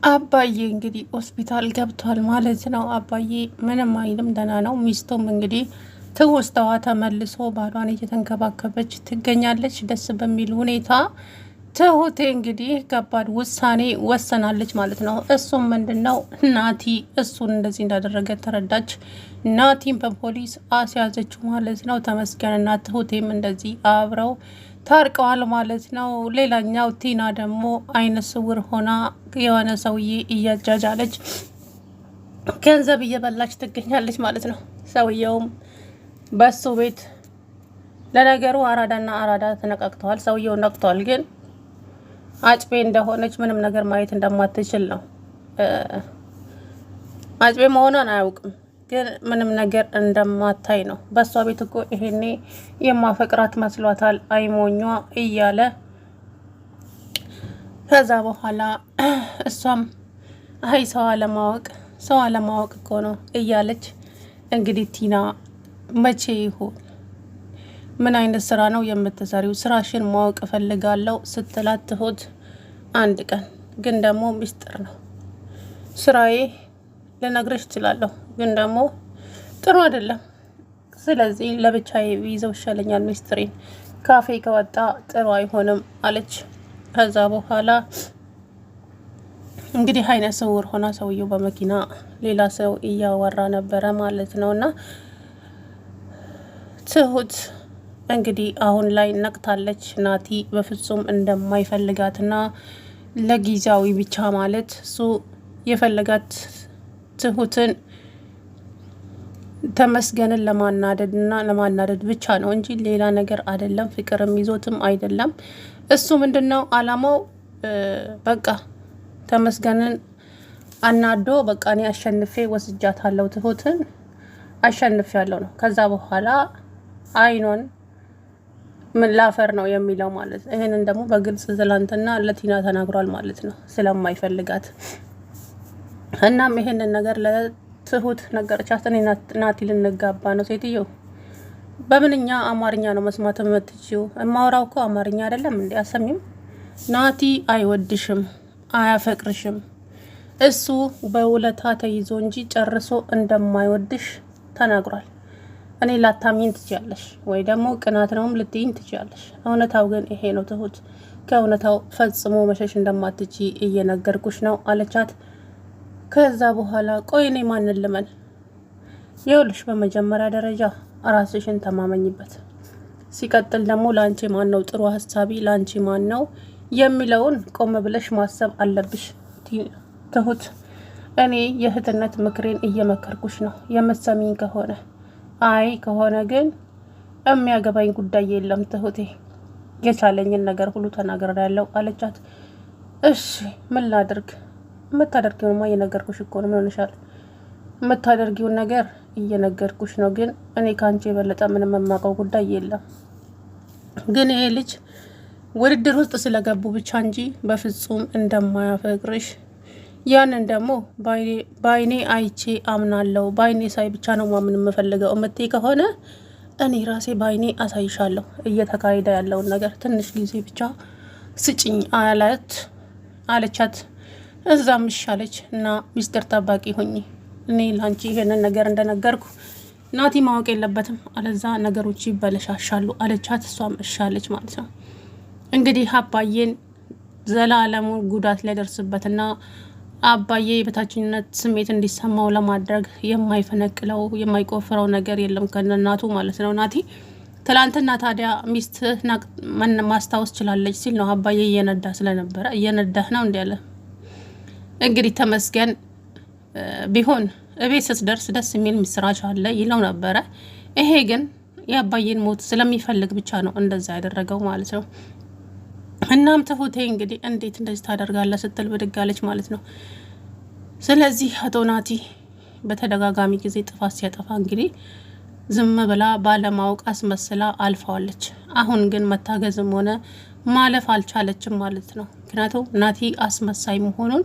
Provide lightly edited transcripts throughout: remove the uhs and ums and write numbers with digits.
አባዬ እንግዲህ ሆስፒታል ገብቷል ማለት ነው። አባዬ ምንም አይልም፣ ደህና ነው። ሚስቱም እንግዲህ ትውስታዋ ተመልሶ ባሏን እየተንከባከበች ትገኛለች። ደስ በሚል ሁኔታ ትሁቴ እንግዲህ ከባድ ውሳኔ ወሰናለች ማለት ነው። እሱም ምንድን ነው? ናቲ እሱን እንደዚህ እንዳደረገ ተረዳች። ናቲም በፖሊስ አስያዘችው ማለት ነው። ተመስገንና ትሁቴም እንደዚህ አብረው ታርቀዋል ማለት ነው። ሌላኛው ቲና ደግሞ አይነ ስውር ሆና የሆነ ሰውዬ እያጃጃለች ገንዘብ እየበላች ትገኛለች ማለት ነው። ሰውየውም በሱ ቤት ለነገሩ አራዳና አራዳ ተነቃቅተዋል። ሰውየው ነቅቷል፣ ግን አጭቤ እንደሆነች ምንም ነገር ማየት እንደማትችል ነው። አጭቤ መሆኗን አያውቅም፣ ግን ምንም ነገር እንደማታይ ነው። በሷ ቤት እኮ ይሄኔ የማፈቅራት መስሏታል አይሞኟ እያለ ከዛ በኋላ እሷም አይ ሰው አለማወቅ እኮ ነው እያለች እንግዲህ ቲና መቼ ይሆን ምን አይነት ስራ ነው የምትሰሪው? ስራሽን ማወቅ እፈልጋለሁ ስትላት ትሁት አንድ ቀን ግን ደግሞ ሚስጥር ነው ስራዬ ልነግርሽ እችላለሁ፣ ግን ደግሞ ጥሩ አይደለም። ስለዚህ ለብቻዬ ይዘው ይሻለኛል፣ ሚስጥሬን ካፌ ከወጣ ጥሩ አይሆንም አለች። ከዛ በኋላ እንግዲህ አይነ ስውር ሆና ሰውየው በመኪና ሌላ ሰው እያወራ ነበረ ማለት ነውና ትሁት እንግዲህ አሁን ላይ ነቅታለች። ናቲ በፍጹም እንደማይፈልጋትና ለጊዜያዊ ብቻ ማለት እሱ የፈለጋት ትሁትን ተመስገንን ለማናደድ ብቻ ነው እንጂ ሌላ ነገር አይደለም። ፍቅርም ይዞትም አይደለም። እሱ ምንድነው አላማው? በቃ ተመስገንን አናዶ በቃ እኔ አሸንፌ ወስጃታለሁ፣ ትሁትን አሸንፌ ያለው ነው። ከዛ በኋላ አይኗን ምን ላፈር ነው የሚለው ማለት ነው። ይሄንን ደግሞ በግልጽ ትላንትና ለቲና ተናግሯል ማለት ነው፣ ስለማይፈልጋት። እናም ይሄንን ነገር ለትሁት ነገረቻት። እኔ ናቲ ልንጋባ ነው። ሴትዮ በምንኛ አማርኛ ነው መስማት የምትችይው? የማወራው እኮ አማርኛ አይደለም እንዴ? አሰሚም? ናቲ አይወድሽም፣ አያፈቅርሽም። እሱ በውለታ ተይዞ እንጂ ጨርሶ እንደማይወድሽ ተናግሯል። እኔ ላታሚን ትችያለሽ ወይ ደግሞ ቅናት ነውም ልትይኝ ትችያለሽ። እውነታው ግን ይሄ ነው ትሁት። ከእውነታው ፈጽሞ መሸሽ እንደማትቺ እየነገርኩሽ ነው አለቻት። ከዛ በኋላ ቆይ እኔ ማንን ልመን? ይኸውልሽ በመጀመሪያ ደረጃ ራስሽን ተማመኝበት። ሲቀጥል ደግሞ ለአንቺ ማን ነው ጥሩ ሀሳቢ፣ ለአንቺ ማን ነው የሚለውን ቆም ብለሽ ማሰብ አለብሽ ትሁት። እኔ የእህትነት ምክሬን እየመከርኩሽ ነው። የምትሰሚኝ ከሆነ አይ ከሆነ ግን የሚያገባኝ ጉዳይ የለም ትሁቴ። የቻለኝን ነገር ሁሉ ተናግሬያለሁ አለቻት። እሺ ምን ላድርግ? የምታደርጊውንማ እየነገርኩሽ እኮ ነው። ምን ሆነሻል? የምታደርጊውን ነገር እየነገርኩሽ ነው፣ ግን እኔ ከአንቺ የበለጠ ምንም የማውቀው ጉዳይ የለም። ግን ይሄ ልጅ ውድድር ውስጥ ስለገቡ ብቻ እንጂ በፍጹም እንደማያፈቅርሽ፣ ያንን ደግሞ በአይኔ አይቼ አምናለሁ። በአይኔ ሳይ ብቻ ነው ማምን የምፈልገው እምትይ ከሆነ እኔ ራሴ በአይኔ አሳይሻለሁ እየተካሄደ ያለውን ነገር። ትንሽ ጊዜ ብቻ ስጭኝ አለቻት። እዛም ይሻለች እና ሚስጥር ጠባቂ ሆኚ። እኔ ላንቺ ይሄንን ነገር እንደነገርኩ ናቲ ማወቅ የለበትም፣ አለዛ ነገሮች ይበለሻሻሉ አለቻት። እሷም እሻለች ማለት ነው። እንግዲህ አባዬን ዘላለሙ ጉዳት ሊያደርስበትና አባዬ የበታችነት ስሜት እንዲሰማው ለማድረግ የማይፈነቅለው የማይቆፍረው ነገር የለም ከነናቱ ማለት ነው። ናቲ ትላንትና ታዲያ ሚስት ማስታወስ ችላለች ሲል ነው አባዬ እየነዳ ስለነበረ እየነዳህ ነው እንዲ ያለ። እንግዲህ ተመስገን ቢሆን እቤት ስትደርስ ደስ የሚል ምስራች አለ ይለው ነበረ። ይሄ ግን የአባዬን ሞት ስለሚፈልግ ብቻ ነው እንደዛ ያደረገው ማለት ነው። እናም ትሁቴ እንግዲህ እንዴት እንደዚህ ታደርጋለህ ስትል ብድጋለች ማለት ነው። ስለዚህ አቶ ናቲ በተደጋጋሚ ጊዜ ጥፋት ሲያጠፋ እንግዲህ ዝም ብላ ባለማወቅ አስመስላ አልፈዋለች። አሁን ግን መታገዝም ሆነ ማለፍ አልቻለችም ማለት ነው። ምክንያቱም ናቲ አስመሳይ መሆኑን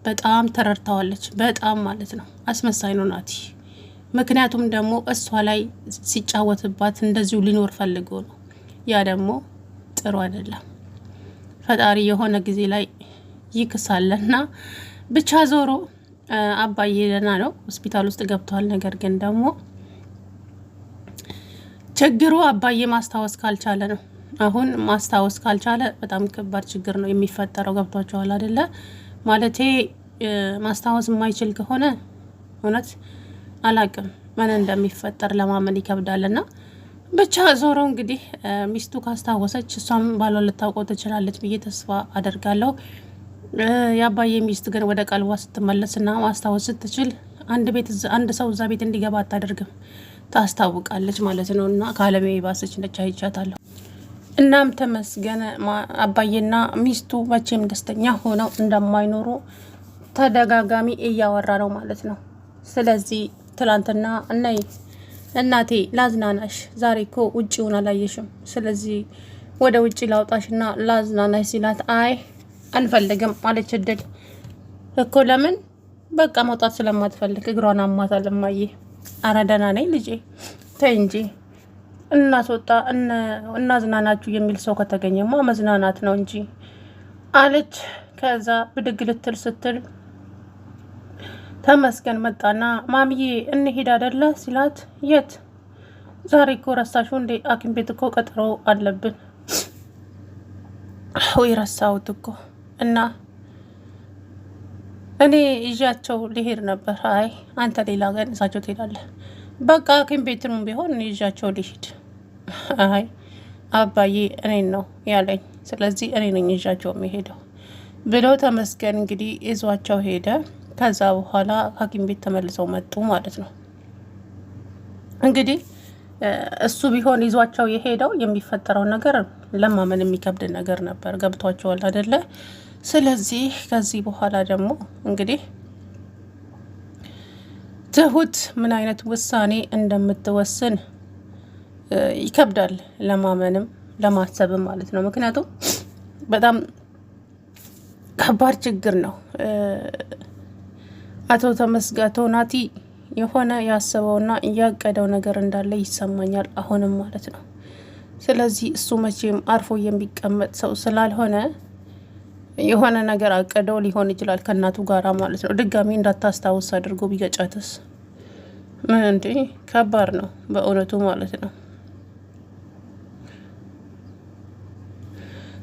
በጣም ተረድተዋለች። በጣም ማለት ነው አስመሳይ ነው ናቲ። ምክንያቱም ደግሞ እሷ ላይ ሲጫወትባት እንደዚሁ ሊኖር ፈልጎ ነው። ያ ደግሞ ጥሩ አይደለም። ፈጣሪ የሆነ ጊዜ ላይ ይክሳልና ብቻ ዞሮ አባዬ ደህና ነው፣ ሆስፒታል ውስጥ ገብቷል። ነገር ግን ደግሞ ችግሩ አባዬ ማስታወስ ካልቻለ ነው። አሁን ማስታወስ ካልቻለ በጣም ከባድ ችግር ነው የሚፈጠረው። ገብቷቸዋል አይደለ? ማለቴ ማስታወስ የማይችል ከሆነ እውነት አላቅም ምን እንደሚፈጠር ለማመን ይከብዳልና ብቻ ዞሮ እንግዲህ ሚስቱ ካስታወሰች እሷም ባሏን ልታውቀው ትችላለች ብዬ ተስፋ አደርጋለሁ። የአባዬ ሚስት ግን ወደ ቀልቧ ስትመለስና ማስታወስ ስትችል አንድ ሰው እዛ ቤት እንዲገባ አታደርግም፣ ታስታውቃለች ማለት ነው። እና ከአለሜ ባሰች ነች፣ አይቻታለሁ። እናም ተመስገን አባዬና ሚስቱ መቼም ደስተኛ ሆነው እንደማይኖሩ ተደጋጋሚ እያወራ ነው ማለት ነው። ስለዚህ ትላንትና እናቴ ላዝናናሽ፣ ዛሬ እኮ ውጭውን አላየሽም፣ ስለዚህ ወደ ውጭ ላውጣሽና ላዝናናሽ ሲላት አይ አንፈልግም አለች። እድል እኮ ለምን? በቃ መውጣት ስለማትፈልግ እግሯን አሟታል እማዬ። አረ ደህና ነኝ ልጄ፣ ተይ እንጂ እናስወጣ እናዝናናችሁ የሚል ሰው ከተገኘማ መዝናናት ነው እንጂ አለች። ከዛ ብድግ ልትል ስትል ተመስገን መጣና ማሚዬ እንሂድ አይደለ ሲላት፣ የት? ዛሬ እኮ ረሳሹ እንዴ? ሐኪም ቤት እኮ ቀጠሮ አለብን። ወይ ረሳሁት እኮ። እና እኔ ይዣቸው ሊሄድ ነበር። አይ አንተ ሌላ ቀን እሳቸው ትሄዳለህ። በቃ ሐኪም ቤትም ቢሆን ይዣቸው ሊሄድ። አይ አባዬ እኔን ነው ያለኝ፣ ስለዚህ እኔ ነኝ ይዣቸው የሚሄደው ብሎ ተመስገን እንግዲህ ይዟቸው ሄደ። ከዛ በኋላ ሐኪም ቤት ተመልሰው መጡ ማለት ነው። እንግዲህ እሱ ቢሆን ይዟቸው የሄደው የሚፈጠረው ነገር ለማመን የሚከብድ ነገር ነበር። ገብቷቸዋል አይደለ? ስለዚህ ከዚህ በኋላ ደግሞ እንግዲህ ትሁት ምን አይነት ውሳኔ እንደምትወስን ይከብዳል ለማመንም ለማሰብም ማለት ነው። ምክንያቱም በጣም ከባድ ችግር ነው። አቶ ተመስገን ናቲ የሆነ ያሰበውና እያቀደው ነገር እንዳለ ይሰማኛል አሁንም ማለት ነው። ስለዚህ እሱ መቼም አርፎ የሚቀመጥ ሰው ስላልሆነ የሆነ ነገር አቀደው ሊሆን ይችላል ከእናቱ ጋራ ማለት ነው። ድጋሚ እንዳታስታውስ አድርጎ ቢገጫትስ? ምን እንዴ! ከባድ ነው በእውነቱ ማለት ነው።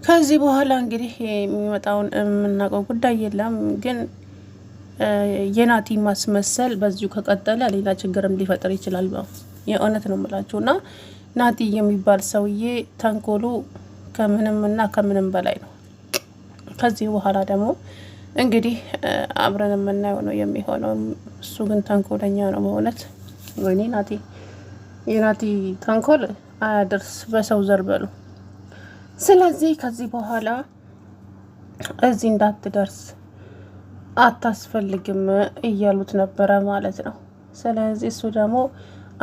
ከዚህ በኋላ እንግዲህ የሚመጣውን የምናውቀው ጉዳይ የለም ግን የናቲ ማስመሰል በዚሁ ከቀጠለ ሌላ ችግርም ሊፈጥር ይችላል። የእውነት ነው የምላችሁ። እና ናቲ የሚባል ሰውዬ ተንኮሉ ከምንምና ከምንም በላይ ነው። ከዚህ በኋላ ደግሞ እንግዲህ አብረን የምናየው ነው የሚሆነው። እሱ ግን ተንኮለኛ ነው በእውነት። ወይኔ ናቲ፣ የናቲ ተንኮል አያደርስ በሰው ዘር በሉ። ስለዚህ ከዚህ በኋላ እዚህ እንዳትደርስ አታስፈልግም እያሉት ነበረ ማለት ነው። ስለዚህ እሱ ደግሞ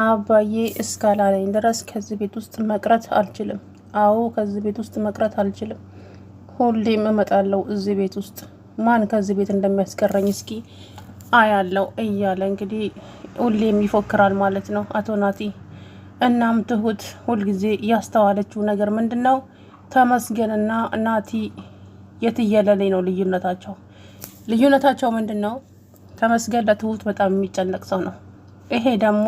አባዬ እስካላለኝ ድረስ ከዚህ ቤት ውስጥ መቅረት አልችልም። አዎ ከዚህ ቤት ውስጥ መቅረት አልችልም። ሁሌም እመጣለሁ እዚህ ቤት ውስጥ። ማን ከዚህ ቤት እንደሚያስቀረኝ እስኪ አያለው እያለ እንግዲህ ሁሌም ይፎክራል ማለት ነው አቶ ናቲ። እናም ትሁት ሁልጊዜ ያስተዋለችው ነገር ምንድን ነው? ተመስገንና ናቲ የትየለሌ ነው ልዩነታቸው ምንድን ነው? ተመስገን ለትሁት በጣም የሚጨነቅ ሰው ነው። ይሄ ደግሞ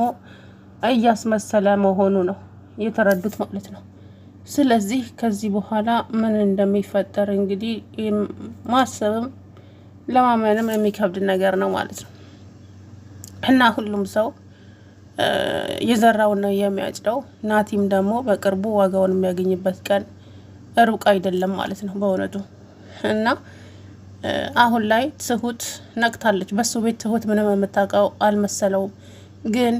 እያስመሰለ መሆኑ ነው የተረዱት ማለት ነው። ስለዚህ ከዚህ በኋላ ምን እንደሚፈጠር እንግዲህ ማሰብም ለማመንም የሚከብድ ነገር ነው ማለት ነው። እና ሁሉም ሰው የዘራውን ነው የሚያጭደው። ናቲም ደግሞ በቅርቡ ዋጋውን የሚያገኝበት ቀን ሩቅ አይደለም ማለት ነው በእውነቱ። እና አሁን ላይ ትሁት ነቅታለች። በሱ ቤት ትሁት ምንም የምታውቀው አልመሰለውም፣ ግን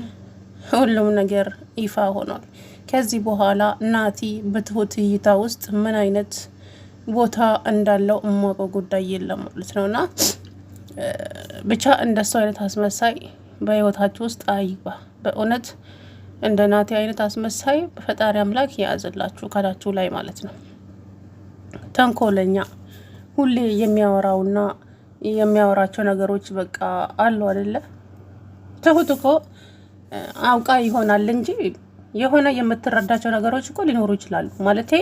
ሁሉም ነገር ይፋ ሆኗል። ከዚህ በኋላ ናቲ በትሁት እይታ ውስጥ ምን አይነት ቦታ እንዳለው እማውቀው ጉዳይ የለም ማለት ነው። እና ብቻ እንደሱ አይነት አስመሳይ በህይወታችሁ ውስጥ አይግባ። በእውነት እንደ ናቲ አይነት አስመሳይ በፈጣሪ አምላክ ያዝላችሁ ከላችሁ ላይ ማለት ነው። ተንኮለኛ ሁሌ የሚያወራውና የሚያወራቸው ነገሮች በቃ አሉ አይደለ? ትሁት እኮ አውቃ ይሆናል እንጂ የሆነ የምትረዳቸው ነገሮች እኮ ሊኖሩ ይችላሉ። ማለቴ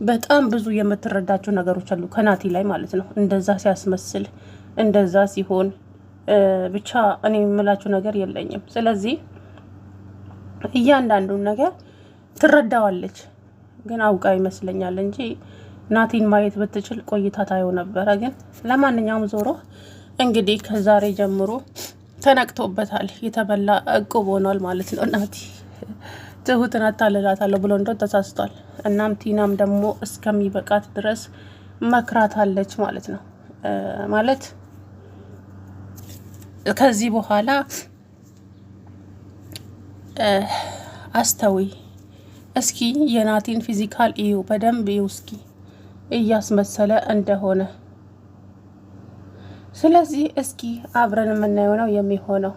በጣም ብዙ የምትረዳቸው ነገሮች አሉ ከናቲ ላይ ማለት ነው። እንደዛ ሲያስመስል እንደዛ ሲሆን ብቻ እኔ የምላችሁ ነገር የለኝም። ስለዚህ እያንዳንዱን ነገር ትረዳዋለች፣ ግን አውቃ ይመስለኛል እንጂ ናቲን ማየት ብትችል ቆይታ ታየው ነበረ። ግን ለማንኛውም ዞሮ እንግዲህ ከዛሬ ጀምሮ ተነቅቶበታል፣ የተበላ እቁብ ሆኗል ማለት ነው። ናቲ ትሁትን አታልላታለሁ ብሎ እንደው ተሳስቷል። እናም ቲናም ደግሞ እስከሚበቃት ድረስ መክራታለች ማለት ነው። ማለት ከዚህ በኋላ አስተዊ እስኪ የናቲን ፊዚካል እዩ፣ በደንብ እዩ እስኪ እያስመሰለ እንደሆነ። ስለዚህ እስኪ አብረን የምናየው ነው የሚሆነው።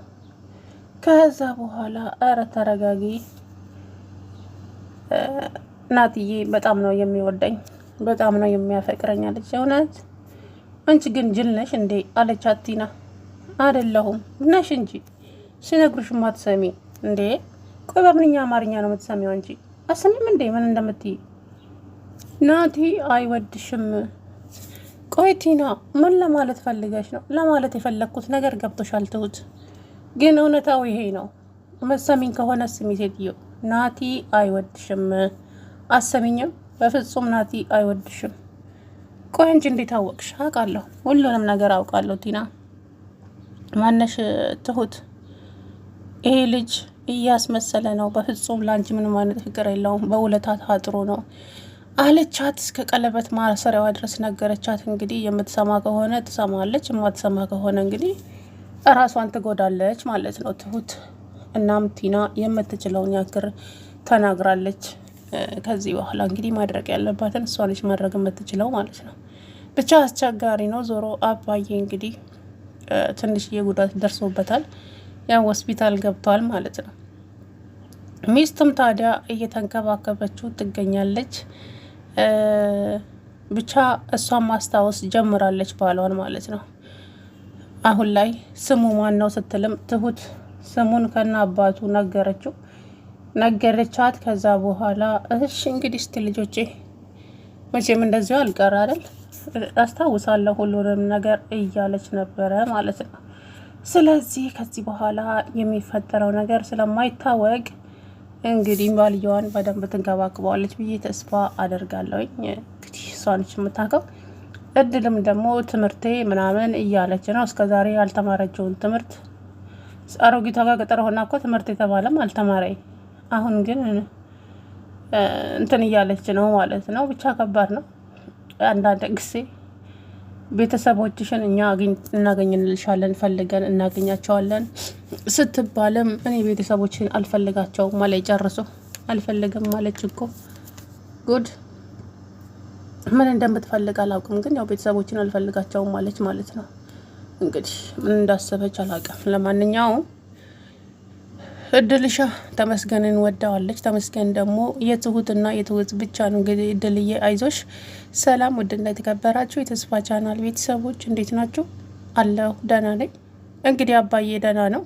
ከዛ በኋላ እረ ተረጋጊ፣ ናትዬ በጣም ነው የሚወደኝ፣ በጣም ነው የሚያፈቅረኝ አለች። እውነት አንቺ ግን ጅል ነሽ እንዴ አለቻት ቲና። አይደለሁም ነሽ እንጂ ሲነግሩሽ ማትሰሚ እንዴ? ቆይ በምንኛ አማርኛ ነው የምትሰሚው እንጂ አሰሚም እንዴ ምን እንደምትይ? ናቲ አይወድሽም። ቆይ ቲና ምን ለማለት ፈልገሽ ነው? ለማለት የፈለግኩት ነገር ገብቶሻል ትሁት፣ ግን እውነታው ይሄ ነው። መሰሚኝ ከሆነ ስሚ ሴትዮ፣ ናቲ አይወድሽም። አሰሚኝም? በፍጹም ናቲ አይወድሽም። ቆይ እንጂ እንዴት አወቅሽ? አውቃለሁ፣ ሁሉንም ነገር አውቃለሁ ቲና። ማነሽ ትሁት፣ ይሄ ልጅ እያስመሰለ ነው። በፍጹም ላንቺ ምንም አይነት ፍቅር የለውም። በውለታ ታጥሮ ነው አለቻት። እስከ ቀለበት ማሰሪያዋ ድረስ ነገረቻት። እንግዲህ የምትሰማ ከሆነ ትሰማለች፣ የማትሰማ ከሆነ እንግዲህ እራሷን ትጎዳለች ማለት ነው ትሁት። እናም ቲና የምትችለውን ያክል ተናግራለች። ከዚህ በኋላ እንግዲህ ማድረግ ያለባትን እሷ ነች ማድረግ የምትችለው ማለት ነው። ብቻ አስቸጋሪ ነው። ዞሮ አባዬ እንግዲህ ትንሽዬ ጉዳት ደርሶበታል፣ ያው ሆስፒታል ገብቷል ማለት ነው። ሚስቱም ታዲያ እየተንከባከበችው ትገኛለች። ብቻ እሷን ማስታወስ ጀምራለች ባሏን ማለት ነው። አሁን ላይ ስሙ ማን ነው ስትልም ትሁት ስሙን ከና አባቱ ነገረቻት። ከዛ በኋላ እሺ እንግዲህ እስቲ ልጆቼ መቼም እንደዚሁ አልቀር አይደል አስታውሳለሁ ሁሉንም ነገር እያለች ነበረ ማለት ነው። ስለዚህ ከዚህ በኋላ የሚፈጠረው ነገር ስለማይታወቅ እንግዲህ ባልየዋን በደንብ ትንከባክበዋለች ብዬ ተስፋ አደርጋለሁኝ። እንግዲህ እሷነች የምታውቀው። እድልም ደግሞ ትምህርቴ ምናምን እያለች ነው። እስከዛሬ ያልተማረችውን ትምህርት አሮጊቷ ጋር ገጠር ሆና እኮ ትምህርት የተባለም አልተማረኝ። አሁን ግን እንትን እያለች ነው ማለት ነው። ብቻ ከባድ ነው። አንዳንድ ጊዜ ቤተሰቦችሽን እኛ እናገኝልሻለን ፈልገን እናገኛቸዋለን ስትባለም እኔ ቤተሰቦችን አልፈልጋቸውም ማለት ጨርሶ አልፈልግም ማለች እኮ ጉድ። ምን እንደምትፈልግ አላውቅም፣ ግን ያው ቤተሰቦችን አልፈልጋቸውም ማለች ማለት ነው። እንግዲህ ምን እንዳሰበች አላውቅም። ለማንኛውም እድልሻ ተመስገንን ወዳዋለች። ተመስገን ደግሞ የትሁትና የትሁት ብቻ ነው። እንግዲህ እድልዬ አይዞሽ። ሰላም ውድና የተከበራችሁ የተስፋ ቻናል ቤተሰቦች እንዴት ናችሁ? አለሁ ደህና ነኝ። እንግዲህ አባዬ ደህና ነው።